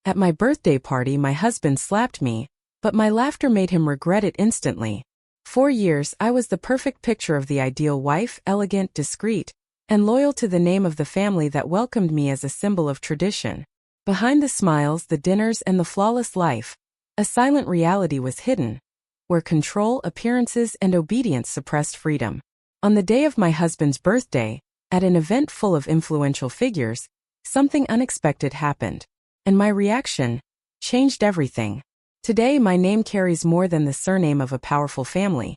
At my birthday party, my husband slapped me, but my laughter made him regret it instantly. 4 years, I was the perfect picture of the ideal wife, elegant, discreet, and loyal to the name of the family that welcomed me as a symbol of tradition. Behind the smiles, the dinners, and the flawless life, a silent reality was hidden, where control, appearances, and obedience suppressed freedom. On the day of my husband's birthday, at an event full of influential figures, something unexpected happened, and my reaction changed everything. Today, my name carries more than the surname of a powerful family.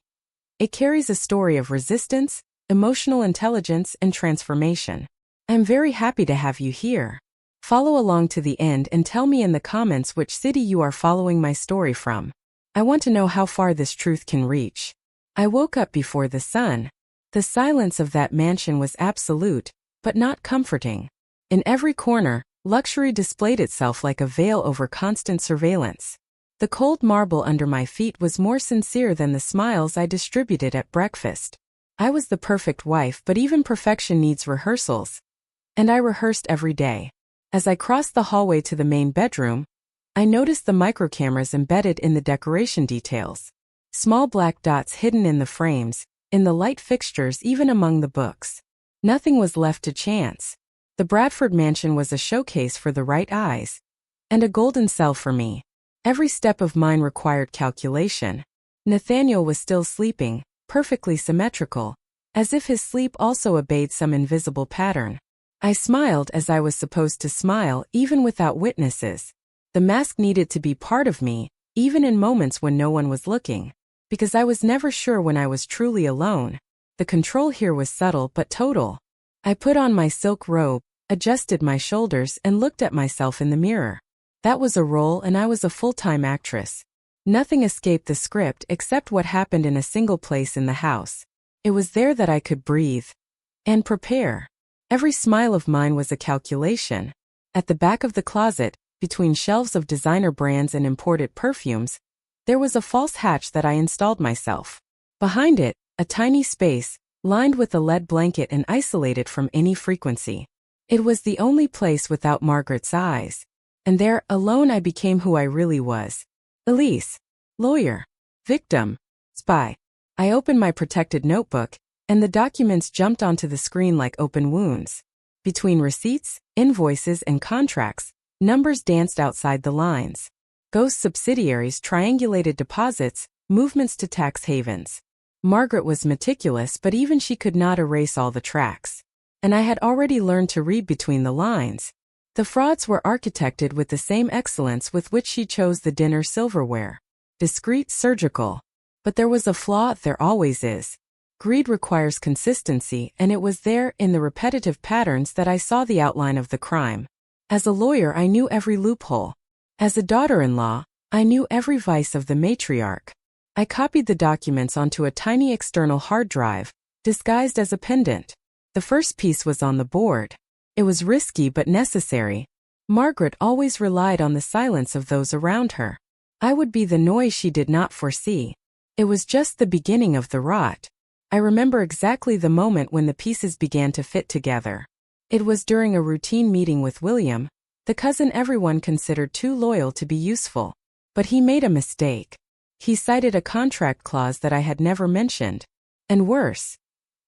It carries a story of resistance, emotional intelligence, and transformation. I'm very happy to have you here. Follow along to the end and tell me in the comments which city you are following my story from. I want to know how far this truth can reach. I woke up before the sun. The silence of that mansion was absolute, but not comforting. In every corner, luxury displayed itself like a veil over constant surveillance. The cold marble under my feet was more sincere than the smiles I distributed at breakfast. I was the perfect wife, but even perfection needs rehearsals. And I rehearsed every day. As I crossed the hallway to the main bedroom, I noticed the microcameras embedded in the decoration details. Small black dots hidden in the frames, in the light fixtures, even among the books. Nothing was left to chance. The Bradford mansion was a showcase for the right eyes, and a golden cell for me. Every step of mine required calculation. Nathaniel was still sleeping, perfectly symmetrical, as if his sleep also obeyed some invisible pattern. I smiled as I was supposed to smile, even without witnesses. The mask needed to be part of me, even in moments when no one was looking, because I was never sure when I was truly alone. The control here was subtle but total. I put on my silk robe, adjusted my shoulders, and looked at myself in the mirror. That was a role, and I was a full-time actress. Nothing escaped the script except what happened in a single place in the house. It was there that I could breathe and prepare. Every smile of mine was a calculation. At the back of the closet, between shelves of designer brands and imported perfumes, there was a false hatch that I installed myself. Behind it, a tiny space, lined with a lead blanket and isolated from any frequency. It was the only place without Margaret's eyes. And there, alone, I became who I really was. Elise. Lawyer. Victim. Spy. I opened my protected notebook, and the documents jumped onto the screen like open wounds. Between receipts, invoices, and contracts, numbers danced outside the lines. Ghost subsidiaries, triangulated deposits, movements to tax havens. Margaret was meticulous, but even she could not erase all the tracks. And I had already learned to read between the lines. The frauds were architected with the same excellence with which she chose the dinner silverware. Discreet, surgical. But there was a flaw, there always is. Greed requires consistency, and it was there, in the repetitive patterns, that I saw the outline of the crime. As a lawyer, I knew every loophole. As a daughter-in-law, I knew every vice of the matriarch. I copied the documents onto a tiny external hard drive, disguised as a pendant. The first piece was on the board. It was risky but necessary. Margaret always relied on the silence of those around her. I would be the noise she did not foresee. It was just the beginning of the rot. I remember exactly the moment when the pieces began to fit together. It was during a routine meeting with William, the cousin everyone considered too loyal to be useful. But he made a mistake. He cited a contract clause that I had never mentioned. And worse,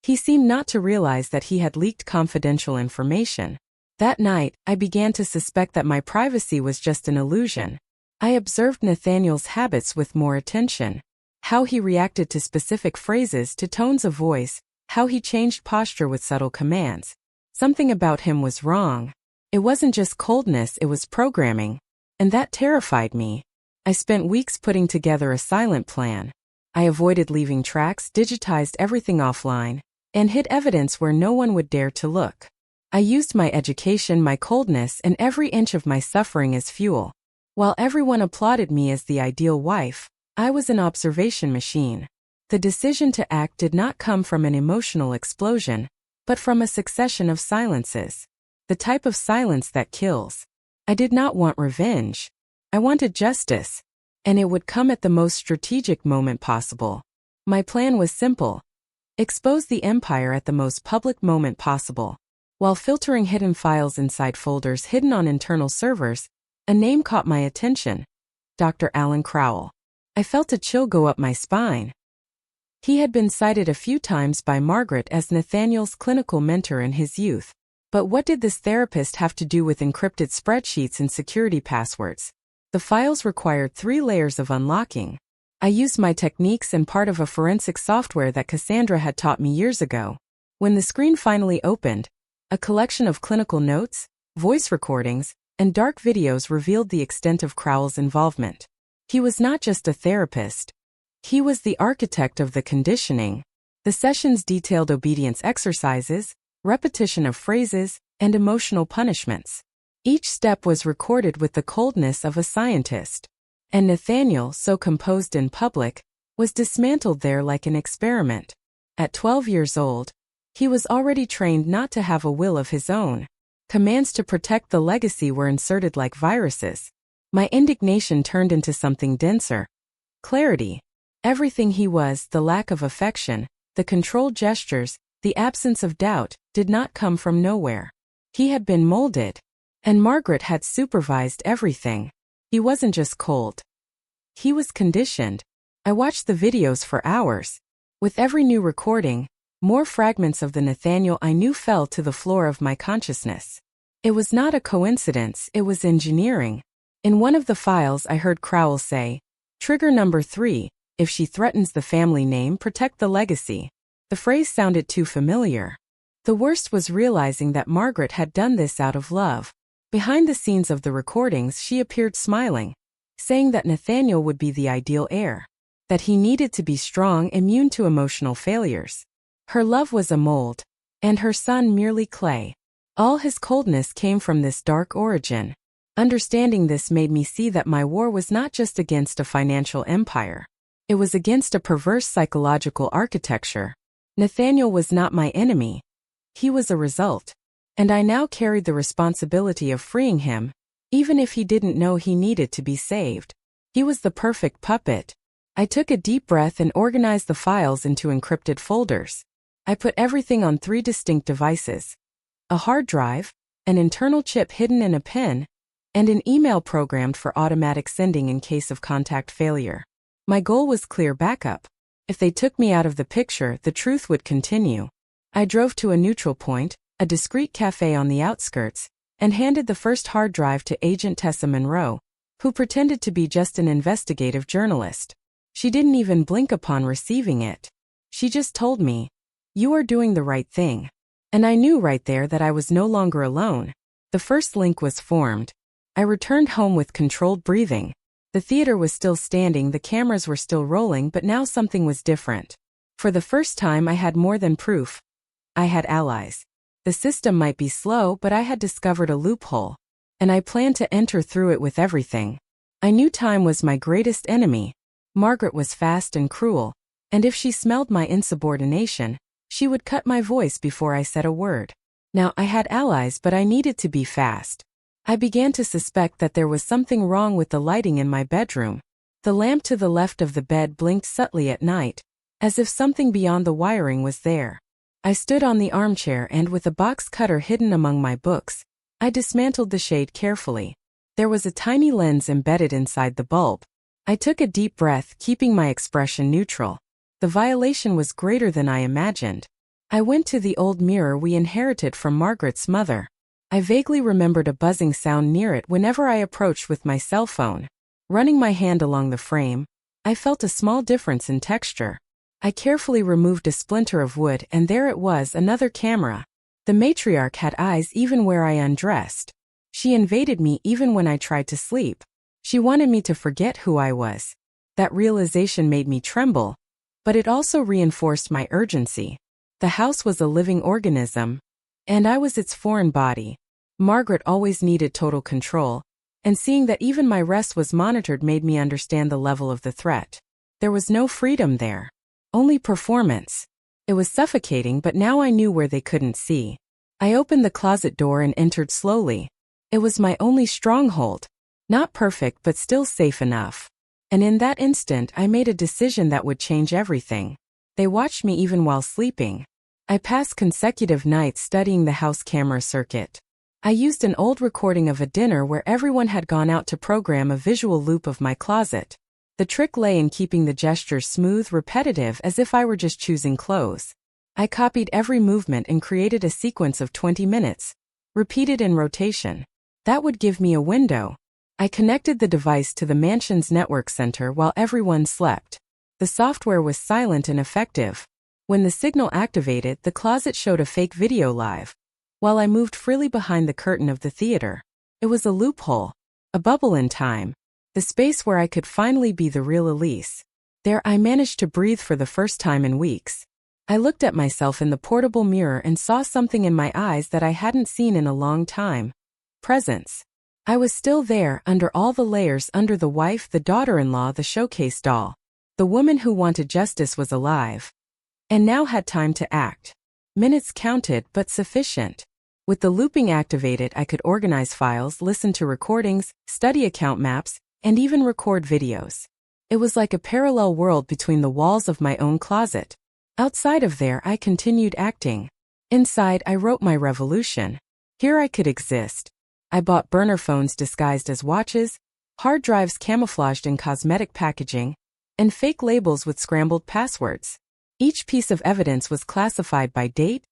he seemed not to realize that he had leaked confidential information. That night, I began to suspect that my privacy was just an illusion. I observed Nathaniel's habits with more attention. How he reacted to specific phrases, to tones of voice, how he changed posture with subtle commands. Something about him was wrong. It wasn't just coldness, it was programming. And that terrified me. I spent weeks putting together a silent plan. I avoided leaving tracks, digitized everything offline, and hid evidence where no one would dare to look. I used my education, my coldness, and every inch of my suffering as fuel. While everyone applauded me as the ideal wife, I was an observation machine. The decision to act did not come from an emotional explosion, but from a succession of silences. The type of silence that kills. I did not want revenge. I wanted justice. And it would come at the most strategic moment possible. My plan was simple. Expose the empire at the most public moment possible. While filtering hidden files inside folders hidden on internal servers, A name caught my attention. Dr. Alan Crowell. I felt a chill go up my spine. He had been cited a few times by Margaret as Nathaniel's clinical mentor in his youth. But what did this therapist have to do with encrypted spreadsheets and security passwords? The files required 3 layers of unlocking. I used my techniques and part of a forensic software that Cassandra had taught me years ago. When the screen finally opened, a collection of clinical notes, voice recordings, and dark videos revealed the extent of Crowell's involvement. He was not just a therapist. He was the architect of the conditioning. The sessions detailed obedience exercises, repetition of phrases, and emotional punishments. Each step was recorded with the coldness of a scientist. And Nathaniel, so composed in public, was dismantled there like an experiment. At 12 years old, he was already trained not to have a will of his own. Commands to protect the legacy were inserted like viruses. My indignation turned into something denser. Clarity. Everything he was, the lack of affection, the controlled gestures, the absence of doubt, did not come from nowhere. He had been molded. And Margaret had supervised everything. He wasn't just cold. He was conditioned. I watched the videos for hours. With every new recording, more fragments of the Nathaniel I knew fell to the floor of my consciousness. It was not a coincidence, it was engineering. In one of the files I heard Crowell say, "Trigger number 3, if she threatens the family name, protect the legacy." The phrase sounded too familiar. The worst was realizing that Margaret had done this out of love. Behind the scenes of the recordings she appeared smiling, saying that Nathaniel would be the ideal heir, that he needed to be strong, immune to emotional failures. Her love was a mold, and her son merely clay. All his coldness came from this dark origin. Understanding this made me see that my war was not just against a financial empire. It was against a perverse psychological architecture. Nathaniel was not my enemy. He was a result. And I now carried the responsibility of freeing him, even if he didn't know he needed to be saved. He was the perfect puppet. I took a deep breath and organized the files into encrypted folders. I put everything on 3 distinct devices: a hard drive, an internal chip hidden in a pen, and an email programmed for automatic sending in case of contact failure. My goal was clear backup. If they took me out of the picture, the truth would continue. I drove to a neutral point, a discreet cafe on the outskirts, and handed the first hard drive to Agent Tessa Monroe, who pretended to be just an investigative journalist. She didn't even blink upon receiving it. She just told me, "You are doing the right thing." And I knew right there that I was no longer alone. The first link was formed. I returned home with controlled breathing. The theater was still standing, the cameras were still rolling, but now something was different. For the first time I had more than proof. I had allies. The system might be slow, but I had discovered a loophole. And I planned to enter through it with everything. I knew time was my greatest enemy. Margaret was fast and cruel. And if she smelled my insubordination, she would cut my voice before I said a word. Now I had allies, but I needed to be fast. I began to suspect that there was something wrong with the lighting in my bedroom. The lamp to the left of the bed blinked subtly at night, as if something beyond the wiring was there. I stood on the armchair and, with a box cutter hidden among my books, I dismantled the shade carefully. There was a tiny lens embedded inside the bulb. I took a deep breath, keeping my expression neutral. The violation was greater than I imagined. I went to the old mirror we inherited from Margaret's mother. I vaguely remembered a buzzing sound near it whenever I approached with my cell phone. Running my hand along the frame, I felt a small difference in texture. I carefully removed a splinter of wood, and there it was, another camera. The matriarch had eyes even where I undressed. She invaded me even when I tried to sleep. She wanted me to forget who I was. That realization made me tremble, but it also reinforced my urgency. The house was a living organism, and I was its foreign body. Margaret always needed total control, and seeing that even my rest was monitored made me understand the level of the threat. There was no freedom there. Only performance. It was suffocating, but now I knew where they couldn't see. I opened the closet door and entered slowly. It was my only stronghold. Not perfect, but still safe enough. And in that instant I made a decision that would change everything. They watched me even while sleeping. I passed consecutive nights studying the house camera circuit. I used an old recording of a dinner where everyone had gone out to program a visual loop of my closet. The trick lay in keeping the gestures smooth, repetitive, as if I were just choosing clothes. I copied every movement and created a sequence of 20 minutes, repeated in rotation. That would give me a window. I connected the device to the mansion's network center while everyone slept. The software was silent and effective. When the signal activated, the closet showed a fake video live, while I moved freely behind the curtain of the theater. It was a loophole, a bubble in time, the space where I could finally be the real Elise. There I managed to breathe for the first time in weeks. I looked at myself in the portable mirror and saw something in my eyes that I hadn't seen in a long time. Presence. I was still there, under all the layers, under the wife, the daughter-in-law, the showcase doll. The woman who wanted justice was alive, and now had time to act. Minutes counted, but sufficient. With the looping activated, I could organize files, listen to recordings, study account maps, and even record videos. It was like a parallel world between the walls of my own closet. Outside of there, I continued acting. Inside, I wrote my revolution. Here I could exist. I bought burner phones disguised as watches, hard drives camouflaged in cosmetic packaging, and fake labels with scrambled passwords. Each piece of evidence was classified by date,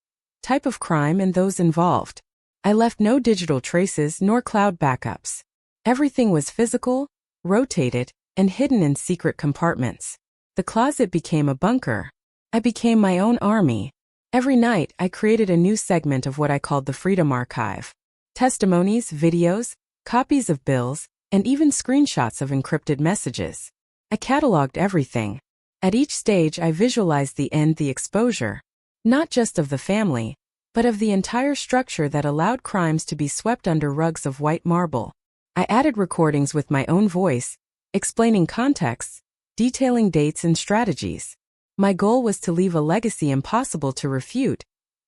type of crime, and those involved. I left no digital traces nor cloud backups. Everything was physical, rotated, and hidden in secret compartments. The closet became a bunker. I became my own army. Every night, I created a new segment of what I called the Freedom Archive. Testimonies, videos, copies of bills, and even screenshots of encrypted messages. I cataloged everything. At each stage, I visualized the end, the exposure, not just of the family, but of the entire structure that allowed crimes to be swept under rugs of white marble. I added recordings with my own voice, explaining contexts, detailing dates and strategies. My goal was to leave a legacy impossible to refute,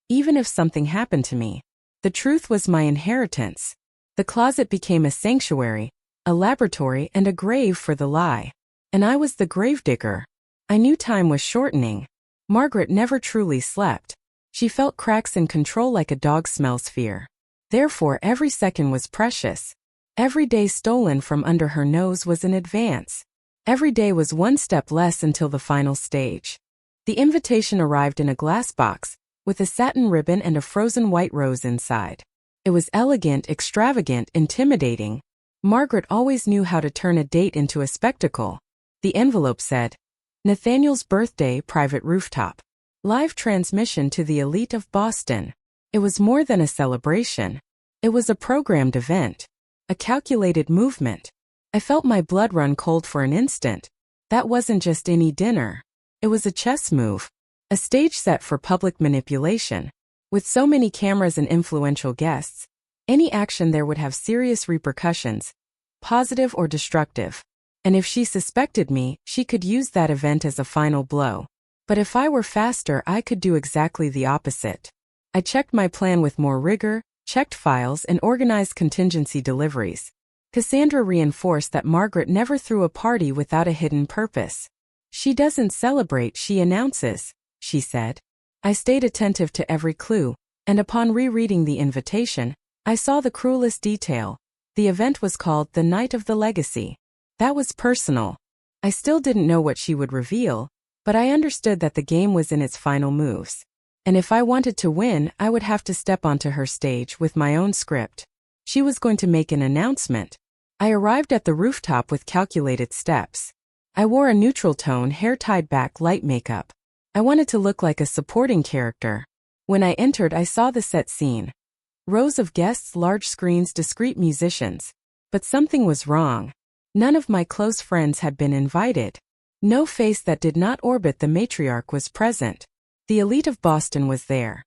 even if something happened to me. The truth was my inheritance. The closet became a sanctuary, a laboratory, and a grave for the lie. And I was the gravedigger. I knew time was shortening. Margaret never truly slept. She felt cracks in control like a dog smells fear. Therefore, every second was precious. Every day stolen from under her nose was an advance. Every day was one step less until the final stage. The invitation arrived in a glass box, with a satin ribbon and a frozen white rose inside. It was elegant, extravagant, intimidating. Margaret always knew how to turn a date into a spectacle. The envelope said, Nathaniel's birthday, private rooftop. Live transmission to the elite of Boston. It was more than a celebration. It was a programmed event. A calculated movement. I felt my blood run cold for an instant. That wasn't just any dinner. It was a chess move. A stage set for public manipulation. With so many cameras and influential guests, any action there would have serious repercussions, positive or destructive. And if she suspected me, she could use that event as a final blow. But if I were faster, I could do exactly the opposite. I checked my plan with more rigor, checked files, and organized contingency deliveries. Cassandra reinforced that Margaret never threw a party without a hidden purpose. She doesn't celebrate, she announces, she said. I stayed attentive to every clue, and upon rereading the invitation, I saw the cruelest detail. The event was called the Night of the Legacy. That was personal. I still didn't know what she would reveal, but I understood that the game was in its final moves. And if I wanted to win, I would have to step onto her stage with my own script. She was going to make an announcement. I arrived at the rooftop with calculated steps. I wore a neutral tone, hair tied back, light makeup. I wanted to look like a supporting character. When I entered, I saw the set scene. Rows of guests, large screens, discreet musicians. But something was wrong. None of my close friends had been invited. No face that did not orbit the matriarch was present. The elite of Boston was there.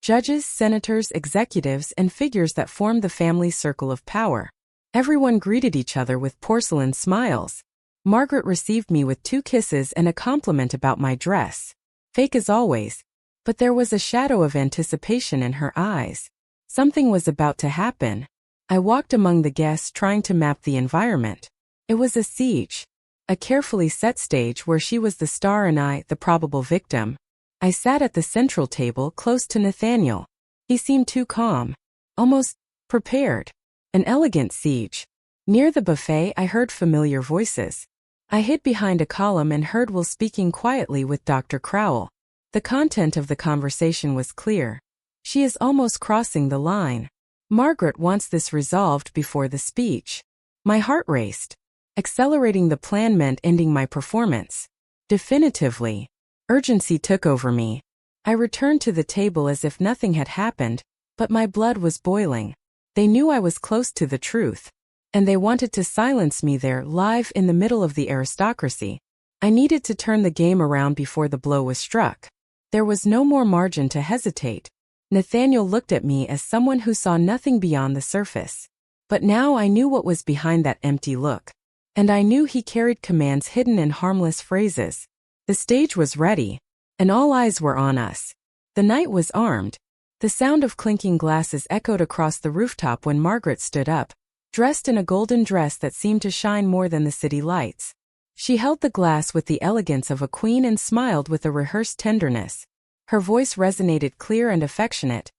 Judges, senators, executives, and figures that formed the family's circle of power. Everyone greeted each other with porcelain smiles. Margaret received me with 2 kisses and a compliment about my dress. Fake as always. But there was a shadow of anticipation in her eyes. Something was about to happen. I walked among the guests trying to map the environment. It was a siege. A carefully set stage where she was the star and I, the probable victim. I sat at the central table close to Nathaniel. He seemed too calm. Almost Prepared. An elegant siege. Near the buffet, I heard familiar voices. I hid behind a column and heard Will speaking quietly with Dr. Crowell. The content of the conversation was clear. She is almost crossing the line. Margaret wants this resolved before the speech. My heart raced. Accelerating the plan meant ending my performance. Definitively. Urgency took over me. I returned to the table as if nothing had happened, but my blood was boiling. They knew I was close to the truth. And they wanted to silence me there, live in the middle of the aristocracy. I needed to turn the game around before the blow was struck. There was no more margin to hesitate. Nathaniel looked at me as someone who saw nothing beyond the surface. But now I knew what was behind that empty look. And I knew he carried commands hidden in harmless phrases. The stage was ready, and all eyes were on us. The night was armed. The sound of clinking glasses echoed across the rooftop when Margaret stood up, dressed in a golden dress that seemed to shine more than the city lights. She held the glass with the elegance of a queen and smiled with a rehearsed tenderness. Her voice resonated clear and affectionate.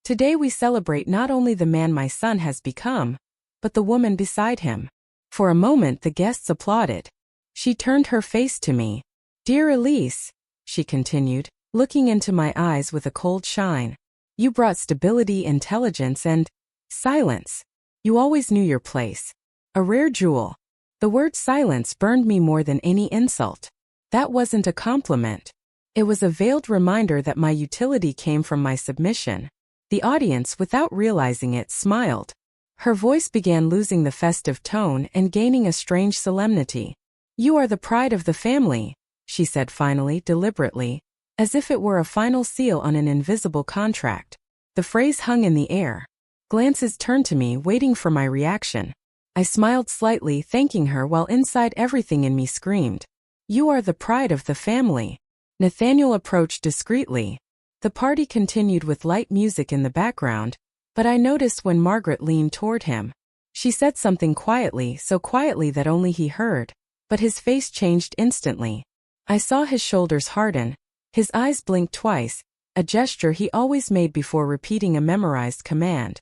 Today we celebrate not only the man my son has become, but the woman beside him. For a moment the guests applauded. She turned her face to me. Dear Elise, she continued, looking into my eyes with a cold shine. You brought stability, intelligence, and silence. You always knew your place. A rare jewel. The word silence burned me more than any insult. That wasn't a compliment. It was a veiled reminder that my utility came from my submission. The audience, without realizing it, smiled. Her voice began losing the festive tone and gaining a strange solemnity. You are the pride of the family, she said finally, deliberately, as if it were a final seal on an invisible contract. The phrase hung in the air. Glances turned to me, waiting for my reaction. I smiled slightly, thanking her while inside everything in me screamed. You are the pride of the family. Nathaniel approached discreetly. The party continued with light music in the background, but I noticed when Margaret leaned toward him. She said something quietly, so quietly that only he heard, but his face changed instantly. I saw his shoulders harden. His eyes blinked twice, a gesture he always made before repeating a memorized command.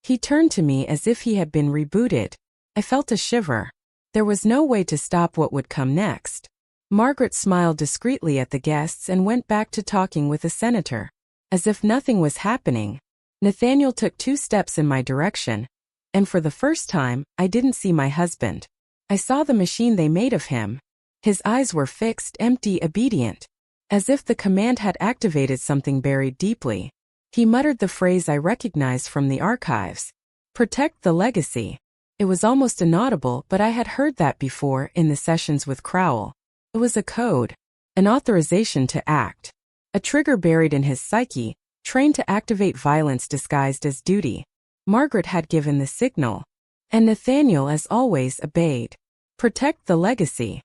He turned to me as if he had been rebooted. I felt a shiver. There was no way to stop what would come next. Margaret smiled discreetly at the guests and went back to talking with the senator. As if nothing was happening, Nathaniel took 2 steps in my direction, and for the first time, I didn't see my husband. I saw the machine they made of him. His eyes were fixed, empty, obedient, as if the command had activated something buried deeply. He muttered the phrase I recognized from the archives. Protect the legacy. It was almost inaudible, but I had heard that before in the sessions with Crowell. It was a code, an authorization to act, a trigger buried in his psyche, trained to activate violence disguised as duty. Margaret had given the signal, and Nathaniel, as always, obeyed. Protect the legacy.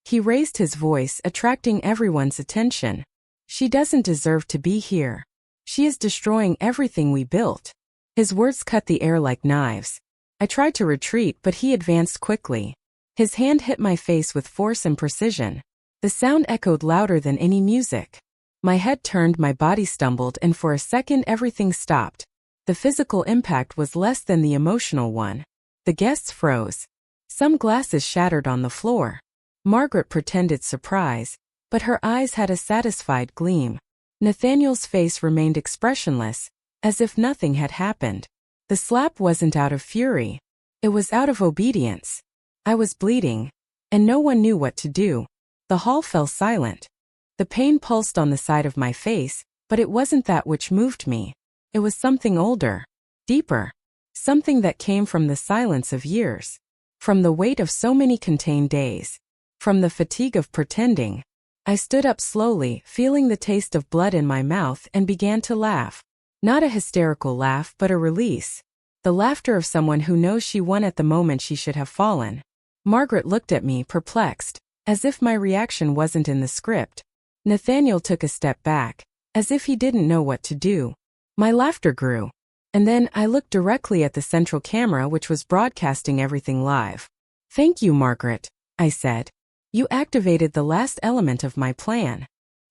He raised his voice, attracting everyone's attention. She doesn't deserve to be here. She is destroying everything we built. His words cut the air like knives. I tried to retreat, but he advanced quickly. His hand hit my face with force and precision. The sound echoed louder than any music. My head turned, my body stumbled, and for a second everything stopped. The physical impact was less than the emotional one. The guests froze. Some glasses shattered on the floor. Margaret pretended surprise, but her eyes had a satisfied gleam. Nathaniel's face remained expressionless, as if nothing had happened. The slap wasn't out of fury. It was out of obedience. I was bleeding, and no one knew what to do. The hall fell silent. The pain pulsed on the side of my face, but it wasn't that which moved me. It was something older, deeper, something that came from the silence of years, from the weight of so many contained days, from the fatigue of pretending. I stood up slowly, feeling the taste of blood in my mouth, and began to laugh. Not a hysterical laugh, but a release. The laughter of someone who knows she won at the moment she should have fallen. Margaret looked at me, perplexed, as if my reaction wasn't in the script. Nathaniel took a step back, as if he didn't know what to do. My laughter grew. And then I looked directly at the central camera, which was broadcasting everything live. Thank you, Margaret, I said. You activated the last element of my plan.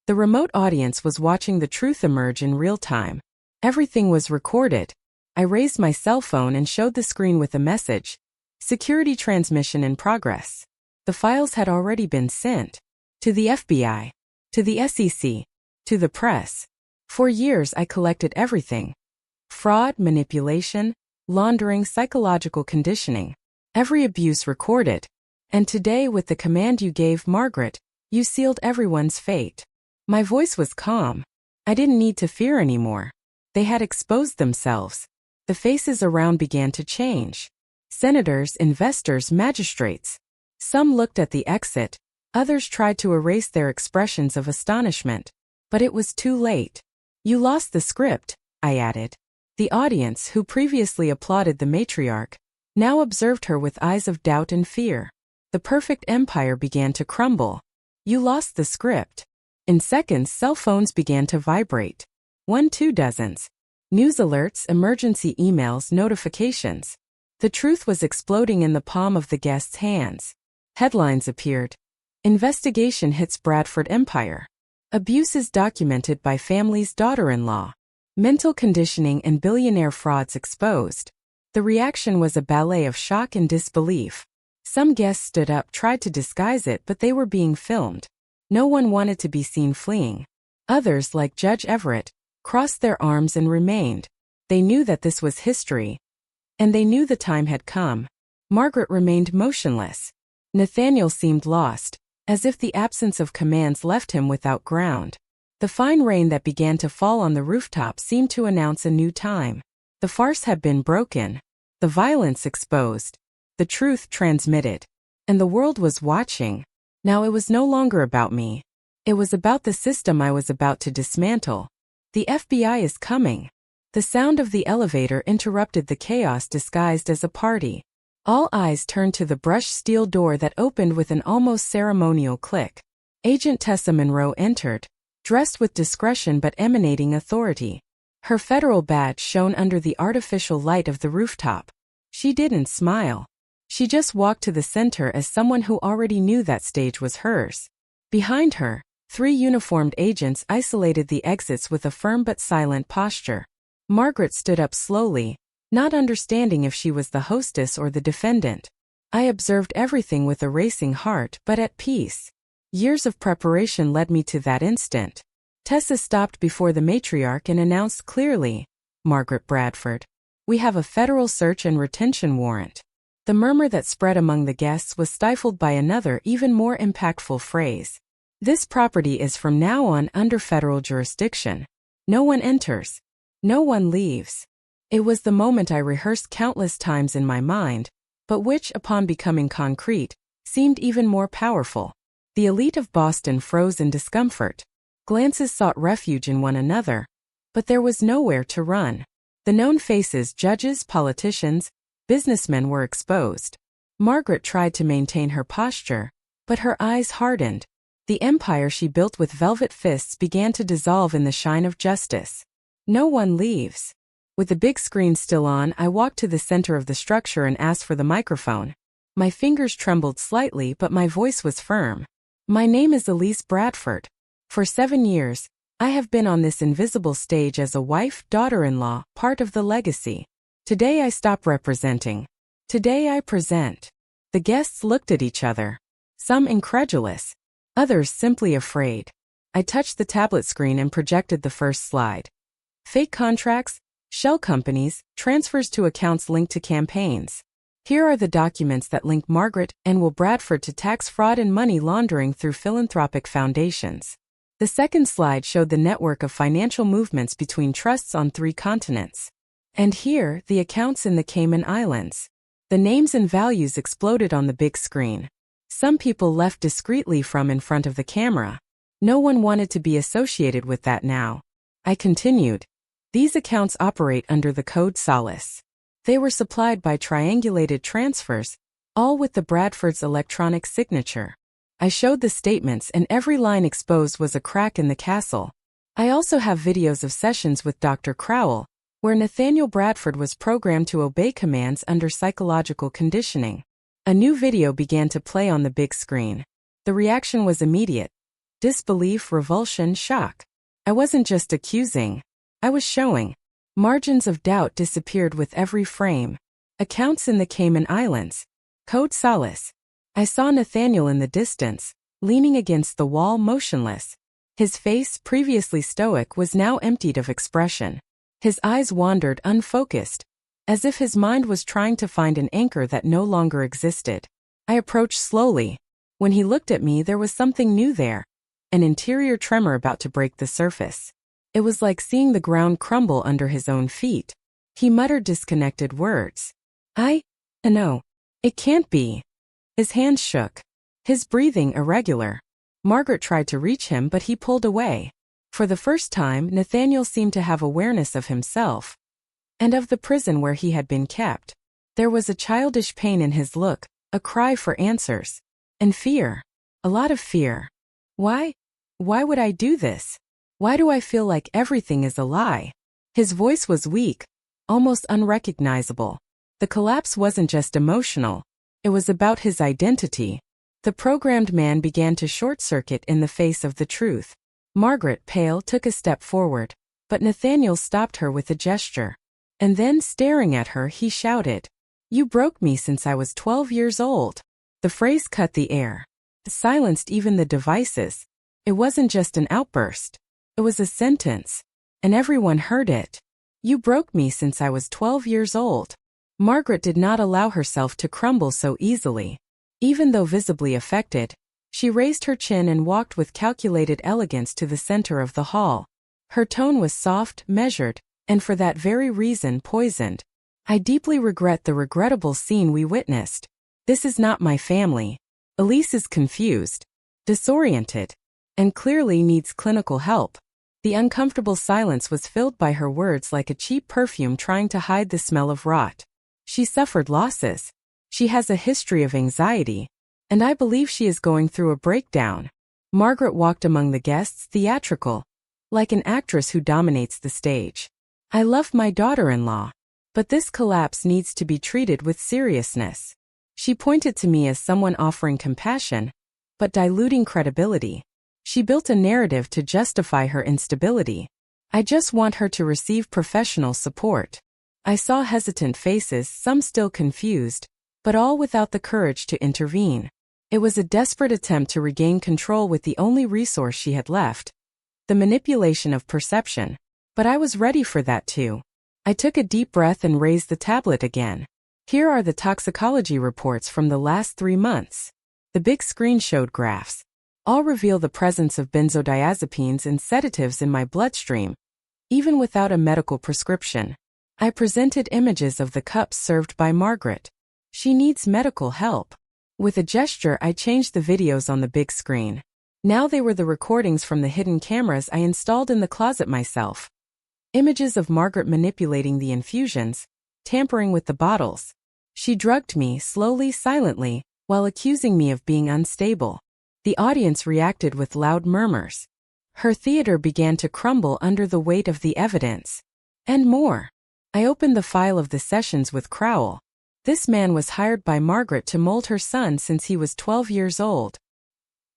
The remote audience was watching the truth emerge in real time. Everything was recorded. I I raised my cell phone and showed the screen with a message. Security transmission in progress. The files had already been sent. To the FBI. To the SEC. To the press. For years I collected everything. Fraud, manipulation, laundering, psychological conditioning. Every abuse recorded. And today, with the command you gave, Margaret, you sealed everyone's fate. My voice was calm. I didn't need to fear anymore. They had exposed themselves. The faces around began to change. Senators, investors, magistrates. Some looked at the exit. Others tried to erase their expressions of astonishment. But it was too late. You lost the script, I added. The audience, who previously applauded the matriarch, now observed her with eyes of doubt and fear. The perfect empire began to crumble. You lost the script. In seconds, cell phones began to vibrate. 1, 2 dozens. News alerts, emergency emails, notifications. The truth was exploding in the palm of the guest's hands. Headlines appeared. Investigation hits Bradford Empire. Abuses documented by family's daughter-in-law. Mental conditioning and billionaire frauds exposed. The reaction was a ballet of shock and disbelief. Some guests stood up, tried to disguise it, but they were being filmed. No one wanted to be seen fleeing. Others, like Judge Everett, crossed their arms and remained. They knew that this was history. And they knew the time had come. Margaret remained motionless. Nathaniel seemed lost, as if the absence of commands left him without ground. The fine rain that began to fall on the rooftop seemed to announce a new time. The farce had been broken. The violence exposed. The truth transmitted. And the world was watching. Now it was no longer about me. It was about the system I was about to dismantle. The FBI is coming. The sound of the elevator interrupted the chaos disguised as a party. All eyes turned to the brushed steel door that opened with an almost ceremonial click. Agent Tessa Monroe entered, dressed with discretion but emanating authority. Her federal badge shone under the artificial light of the rooftop. She didn't smile. She just walked to the center as someone who already knew that stage was hers. Behind her, 3 uniformed agents isolated the exits with a firm but silent posture. Margaret stood up slowly, not understanding if she was the hostess or the defendant. I observed everything with a racing heart but at peace. Years of preparation led me to that instant. Tessa stopped before the matriarch and announced clearly, "Margaret Bradford, we have a federal search and retention warrant." The murmur that spread among the guests was stifled by another, even more impactful phrase. "This property is from now on under federal jurisdiction. No one enters. No one leaves." It was the moment I rehearsed countless times in my mind, but which, upon becoming concrete, seemed even more powerful. The elite of Boston froze in discomfort. Glances sought refuge in one another. But there was nowhere to run. The known faces, judges, politicians, businessmen, were exposed. Margaret tried to maintain her posture, but her eyes hardened. The empire she built with velvet fists began to dissolve in the shine of justice. No one leaves. With the big screen still on, I walked to the center of the structure and asked for the microphone. My fingers trembled slightly, but my voice was firm. "My name is Elise Bradford. For 7 years, I have been on this invisible stage as a wife, daughter-in-law, part of the legacy. Today I stop representing. Today I present." The guests looked at each other. Some incredulous. Others simply afraid. I touched the tablet screen and projected the first slide. Fake contracts, shell companies, transfers to accounts linked to campaigns. Here are the documents that link Margaret and Will Bradford to tax fraud and money laundering through philanthropic foundations. The second slide showed the network of financial movements between trusts on 3 continents. And here, the accounts in the Cayman Islands. The names and values exploded on the big screen. Some people left discreetly from in front of the camera. No one wanted to be associated with that now. I continued. These accounts operate under the code Solace. They were supplied by triangulated transfers, all with the Bradford's electronic signature. I showed the statements, and every line exposed was a crack in the castle. I also have videos of sessions with Dr. Crowell, where Nathaniel Bradford was programmed to obey commands under psychological conditioning. A new video began to play on the big screen. The reaction was immediate. Disbelief, revulsion, shock. I wasn't just accusing. I was showing. Margins of doubt disappeared with every frame. Accounts in the Cayman Islands. Code Solace. I saw Nathaniel in the distance, leaning against the wall motionless. His face, previously stoic, was now emptied of expression. His eyes wandered unfocused, as if his mind was trying to find an anchor that no longer existed. I approached slowly. When he looked at me, there was something new there, an interior tremor about to break the surface. It was like seeing the ground crumble under his own feet. He muttered disconnected words. No. It can't be. His hands shook. His breathing irregular. Margaret tried to reach him, but he pulled away. For the first time, Nathaniel seemed to have awareness of himself and of the prison where he had been kept. There was a childish pain in his look, a cry for answers, and fear. A lot of fear. Why? Why would I do this? Why do I feel like everything is a lie? His voice was weak, almost unrecognizable. The collapse wasn't just emotional. It was about his identity. The programmed man began to short-circuit in the face of the truth. Margaret, pale, took a step forward, but Nathaniel stopped her with a gesture. And then, staring at her, he shouted, "You broke me since I was 12 years old." The phrase cut the air. It silenced even the devices. It wasn't just an outburst. It was a sentence. And everyone heard it. "You broke me since I was 12 years old." Margaret did not allow herself to crumble so easily. Even though visibly affected, she raised her chin and walked with calculated elegance to the center of the hall. Her tone was soft, measured, and for that very reason poisoned. "I deeply regret the regrettable scene we witnessed. This is not my family." Elise is confused, disoriented, and clearly needs clinical help. The uncomfortable silence was filled by her words like a cheap perfume trying to hide the smell of rot. She suffered losses. She has a history of anxiety, and I believe she is going through a breakdown. Margaret walked among the guests, theatrical, like an actress who dominates the stage. "I love my daughter-in-law, but this collapse needs to be treated with seriousness." She pointed to me as someone offering compassion, but diluting credibility. She built a narrative to justify her instability. "I just want her to receive professional support." I saw hesitant faces, some still confused, but all without the courage to intervene. It was a desperate attempt to regain control with the only resource she had left, the manipulation of perception. But I was ready for that too. I took a deep breath and raised the tablet again. Here are the toxicology reports from the last 3 months. The big screen showed graphs. All reveal the presence of benzodiazepines and sedatives in my bloodstream, even without a medical prescription. I presented images of the cups served by Margaret. She needs medical help. With a gesture, I changed the videos on the big screen. Now they were the recordings from the hidden cameras I installed in the closet myself. Images of Margaret manipulating the infusions, tampering with the bottles. She drugged me, slowly, silently, while accusing me of being unstable. The audience reacted with loud murmurs. Her theater began to crumble under the weight of the evidence. And more. I opened the file of the sessions with Crowell. This man was hired by Margaret to mold her son since he was 12 years old.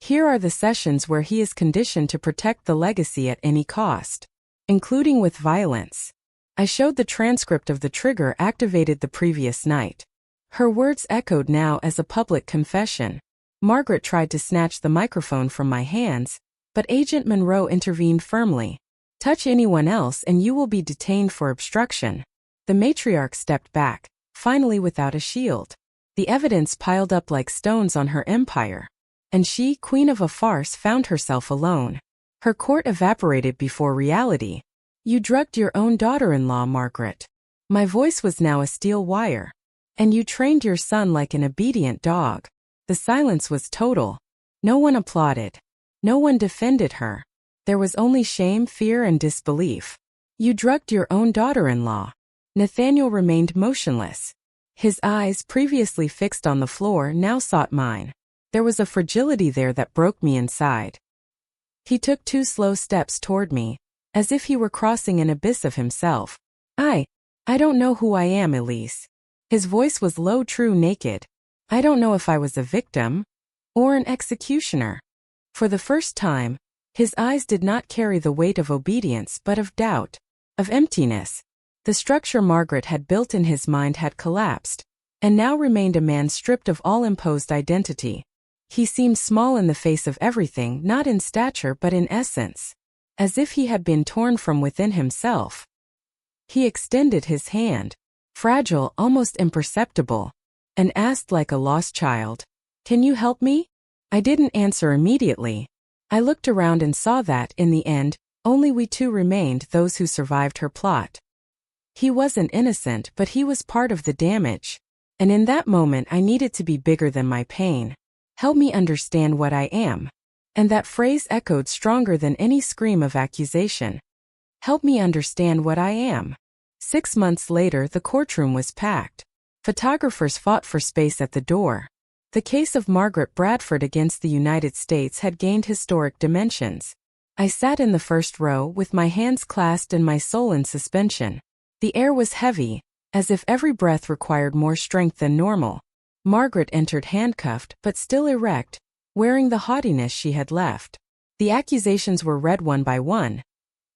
Here are the sessions where he is conditioned to protect the legacy at any cost, including with violence. I showed the transcript of the trigger activated the previous night. Her words echoed now as a public confession. Margaret tried to snatch the microphone from my hands, but Agent Monroe intervened firmly. "Touch anyone else and you will be detained for obstruction." The matriarch stepped back, finally without a shield. The evidence piled up like stones on her empire. And she, queen of a farce, found herself alone. Her court evaporated before reality. "You drugged your own daughter-in-law, Margaret." My voice was now a steel wire. "And you trained your son like an obedient dog." The silence was total. No one applauded. No one defended her. There was only shame, fear, and disbelief. "You drugged your own daughter-in-law." Nathaniel remained motionless. His eyes, previously fixed on the floor, now sought mine. There was a fragility there that broke me inside. He took 2 slow steps toward me, as if he were crossing an abyss of himself. I don't know who I am, Elise." His voice was low, true, naked. "I don't know if I was a victim or an executioner." For the first time, his eyes did not carry the weight of obedience but of doubt, of emptiness. The structure Margaret had built in his mind had collapsed, and now remained a man stripped of all imposed identity. He seemed small in the face of everything, not in stature but in essence, as if he had been torn from within himself. He extended his hand, fragile, almost imperceptible, and asked like a lost child, "Can you help me?" I didn't answer immediately. I looked around and saw that, in the end, only we two remained, those who survived her plot. He wasn't innocent, but he was part of the damage. And in that moment I needed to be bigger than my pain. Help me understand what I am. And that phrase echoed stronger than any scream of accusation. Help me understand what I am. 6 months later, the courtroom was packed. Photographers fought for space at the door. The case of Margaret Bradford against the United States had gained historic dimensions. I sat in the first row with my hands clasped and my soul in suspension. The air was heavy, as if every breath required more strength than normal. Margaret entered handcuffed but still erect, wearing the haughtiness she had left. The accusations were read one by one.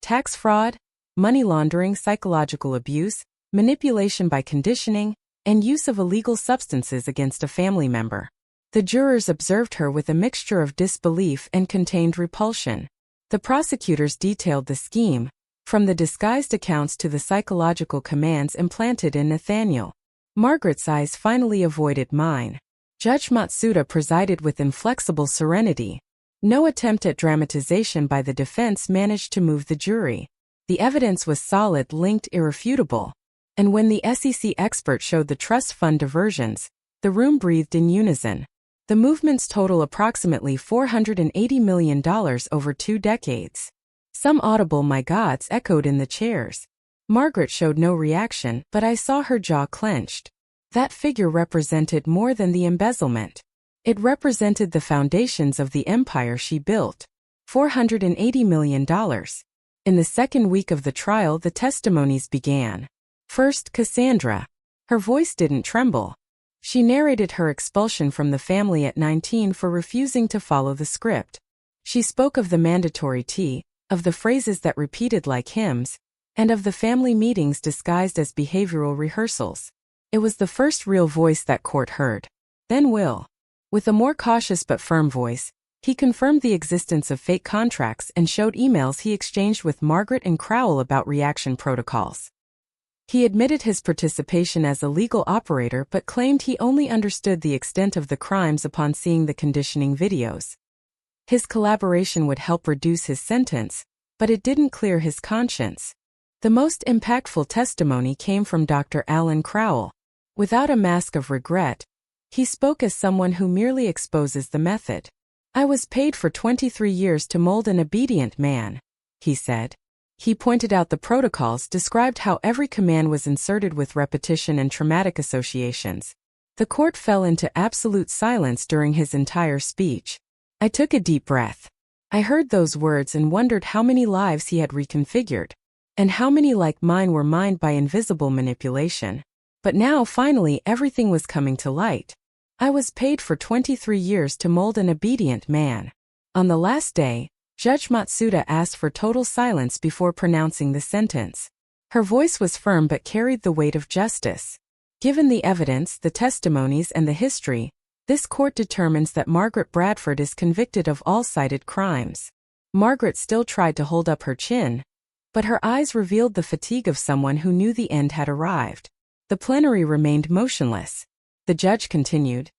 Tax fraud, money laundering, psychological abuse, manipulation by conditioning, and use of illegal substances against a family member. The jurors observed her with a mixture of disbelief and contained repulsion. The prosecutors detailed the scheme, from the disguised accounts to the psychological commands implanted in Nathaniel. Margaret's eyes finally avoided mine. Judge Matsuda presided with inflexible serenity. No attempt at dramatization by the defense managed to move the jury. The evidence was solid, linked, irrefutable. And when the SEC expert showed the trust fund diversions, the room breathed in unison. The movements total approximately $480 million over 2 decades. Some audible "my gods" echoed in the chairs. Margaret showed no reaction, but I saw her jaw clenched. That figure represented more than the embezzlement. It represented the foundations of the empire she built. $480 million. In the second week of the trial, the testimonies began. First, Cassandra. Her voice didn't tremble. She narrated her expulsion from the family at 19 for refusing to follow the script. She spoke of the mandatory tea, of the phrases that repeated like hymns, and of the family meetings disguised as behavioral rehearsals. It was the first real voice that court heard. Then Will. With a more cautious but firm voice, he confirmed the existence of fake contracts and showed emails he exchanged with Margaret and Crowell about reaction protocols. He admitted his participation as a legal operator but claimed he only understood the extent of the crimes upon seeing the conditioning videos. His collaboration would help reduce his sentence, but it didn't clear his conscience. The most impactful testimony came from Dr. Alan Crowell. Without a mask of regret, he spoke as someone who merely exposes the method. "I was paid for 23 years to mold an obedient man," he said. He pointed out the protocols, described how every command was inserted with repetition and traumatic associations. The court fell into absolute silence during his entire speech. I took a deep breath. I heard those words and wondered how many lives he had reconfigured, and how many like mine were mined by invisible manipulation. But now, finally, everything was coming to light. I was paid for 23 years to mold an obedient man. On the last day, Judge Matsuda asked for total silence before pronouncing the sentence. Her voice was firm but carried the weight of justice. Given the evidence, the testimonies, and the history, this court determines that Margaret Bradford is convicted of all cited crimes. Margaret still tried to hold up her chin, but her eyes revealed the fatigue of someone who knew the end had arrived. The plenary remained motionless. The judge continued.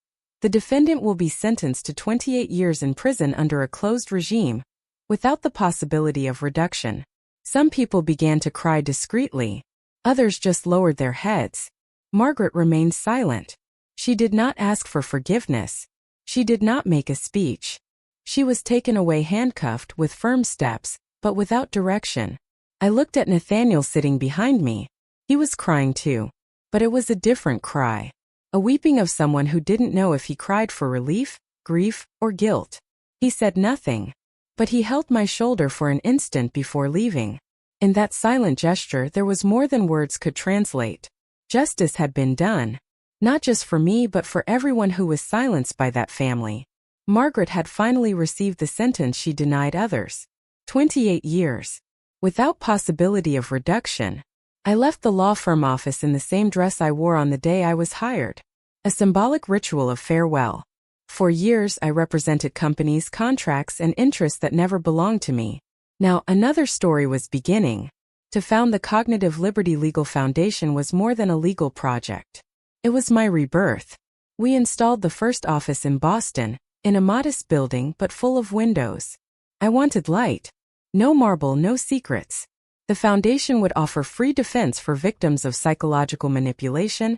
The defendant will be sentenced to 28 years in prison under a closed regime, without the possibility of reduction. Some people began to cry discreetly. Others just lowered their heads. Margaret remained silent. She did not ask for forgiveness. She did not make a speech. She was taken away handcuffed with firm steps, but without direction. I looked at Nathaniel sitting behind me. He was crying too. But it was a different cry. A weeping of someone who didn't know if he cried for relief, grief, or guilt. He said nothing. But he held my shoulder for an instant before leaving. In that silent gesture there was more than words could translate. Justice had been done. Not just for me but for everyone who was silenced by that family. Margaret had finally received the sentence she denied others. 28 years. Without possibility of reduction. I left the law firm office in the same dress I wore on the day I was hired. A symbolic ritual of farewell. For years, I represented companies, contracts, and interests that never belonged to me. Now, another story was beginning. To found the Cognitive Liberty Legal Foundation was more than a legal project. It was my rebirth. We installed the first office in Boston, in a modest building but full of windows. I wanted light. No marble, no secrets. The foundation would offer free defense for victims of psychological manipulation,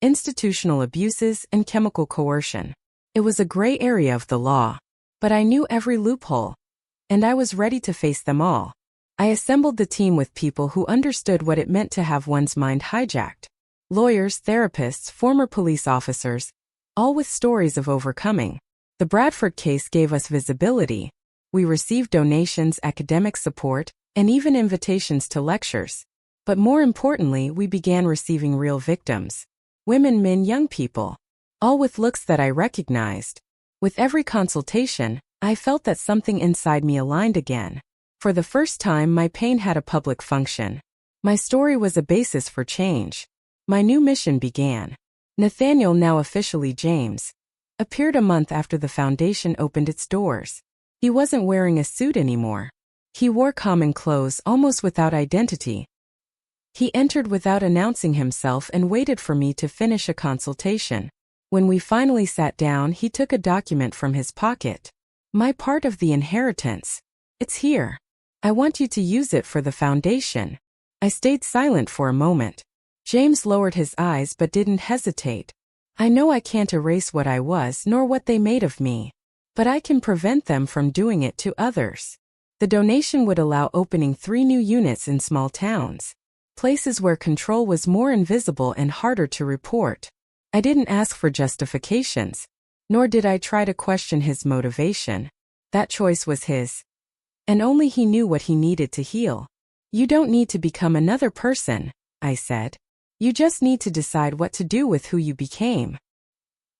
institutional abuses, and chemical coercion. It was a gray area of the law, but I knew every loophole, and I was ready to face them all. I assembled the team with people who understood what it meant to have one's mind hijacked. Lawyers, therapists, former police officers, all with stories of overcoming. The Bradford case gave us visibility. We received donations, academic support, and even invitations to lectures. But more importantly, we began receiving real victims. Women, men, young people. All with looks that I recognized. With every consultation, I felt that something inside me aligned again. For the first time, my pain had a public function. My story was a basis for change. My new mission began. Nathaniel, now officially James, appeared a month after the foundation opened its doors. He wasn't wearing a suit anymore. He wore common clothes, almost without identity. He entered without announcing himself and waited for me to finish a consultation. When we finally sat down, he took a document from his pocket. My part of the inheritance. It's here. I want you to use it for the foundation. I stayed silent for a moment. James lowered his eyes but didn't hesitate. I know I can't erase what I was nor what they made of me, but I can prevent them from doing it to others. The donation would allow opening 3 new units in small towns, places where control was more invisible and harder to report. I didn't ask for justifications, nor did I try to question his motivation. That choice was his. And only he knew what he needed to heal. You don't need to become another person, I said. You just need to decide what to do with who you became.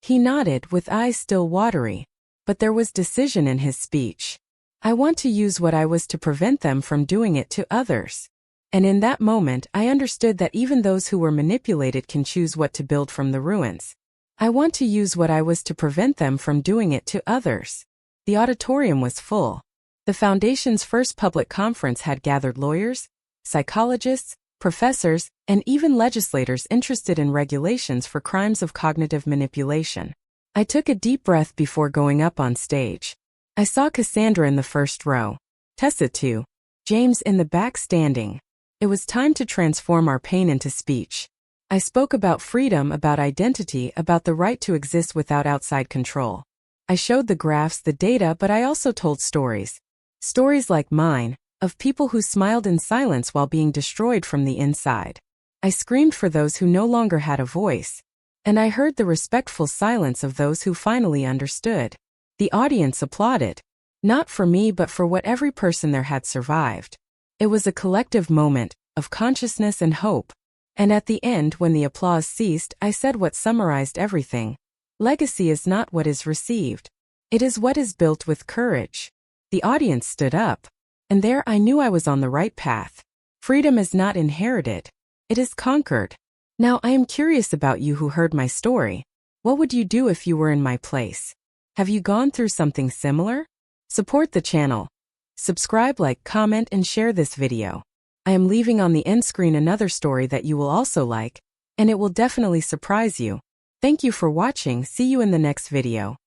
He nodded, with eyes still watery, but there was decision in his speech. I want to use what I was to prevent them from doing it to others. And in that moment, I understood that even those who were manipulated can choose what to build from the ruins. I want to use what I was to prevent them from doing it to others. The auditorium was full. The foundation's first public conference had gathered lawyers, psychologists, professors, and even legislators interested in regulations for crimes of cognitive manipulation. I took a deep breath before going up on stage. I saw Cassandra in the first row, Tessa too, James in the back standing. It was time to transform our pain into speech. I spoke about freedom, about identity, about the right to exist without outside control. I showed the graphs, the data, but I also told stories. Stories like mine, of people who smiled in silence while being destroyed from the inside. I screamed for those who no longer had a voice. And I heard the respectful silence of those who finally understood. The audience applauded. Not for me, but for what every person there had survived. It was a collective moment of consciousness and hope. And at the end, when the applause ceased, I said what summarized everything. Legacy is not what is received. It is what is built with courage. The audience stood up. And there I knew I was on the right path. Freedom is not inherited. It is conquered. Now I am curious about you who heard my story. What would you do if you were in my place? Have you gone through something similar? Support the channel. Subscribe, like, comment, and share this video. I am leaving on the end screen another story that you will also like, and it will definitely surprise you. Thank you for watching. See you in the next video.